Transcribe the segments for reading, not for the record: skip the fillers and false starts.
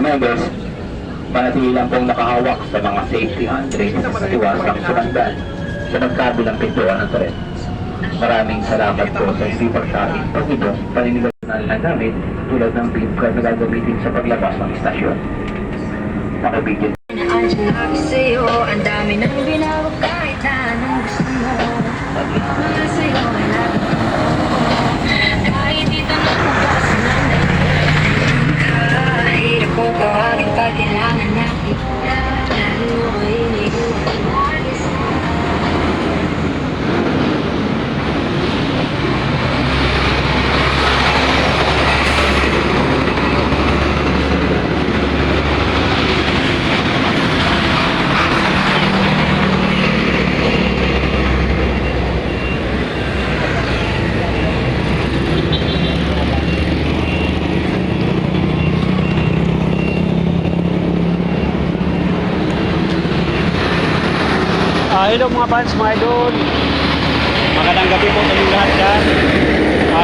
members, manatili lang pong nakahawak sa mga safety handrails at iwasang sumandan sa magkabilang pintuan ng tren. Maraming salamat po sa hindi pagsaing pag-ibong paniniwalaan ng gamit tulad ng beam card na gagamitin sa paglabas ng istasyon. Makibigyan. Andiyan lagi sa'yo, ang dami nang binawag kahit na anong gusto mo. Pagmamahal sa'yo ay lagi mo. Kahit dito na mabasa ng dahilan. Kahit ako kawagin pag kailangan natin. Lalo ko iniiwan lagi sa'yo. Hello mga fans, mga idol. Magandang gabi po sa inyong lahat dyan.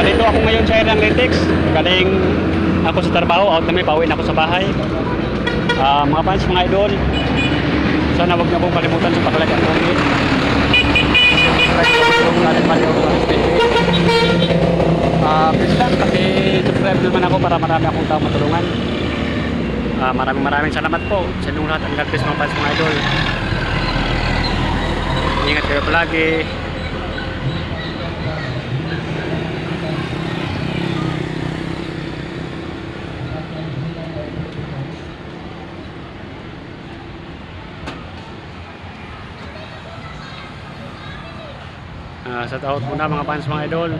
Dito ako ngayon sa Analytics. Galing ako sa trabaho, out kami, pauwi na ako sa bahay. Mga fans, mga idol, sana wag na pong kalimutan sa pakalagyan ng comment. Please lang, subscribe naman ako para marami akong tao matulungan. Maraming salamat po sa inyong lahat. Ang God bless mga fans, mga idol. Ingat kayo palagi. Shout out muna mga fans, mga idol.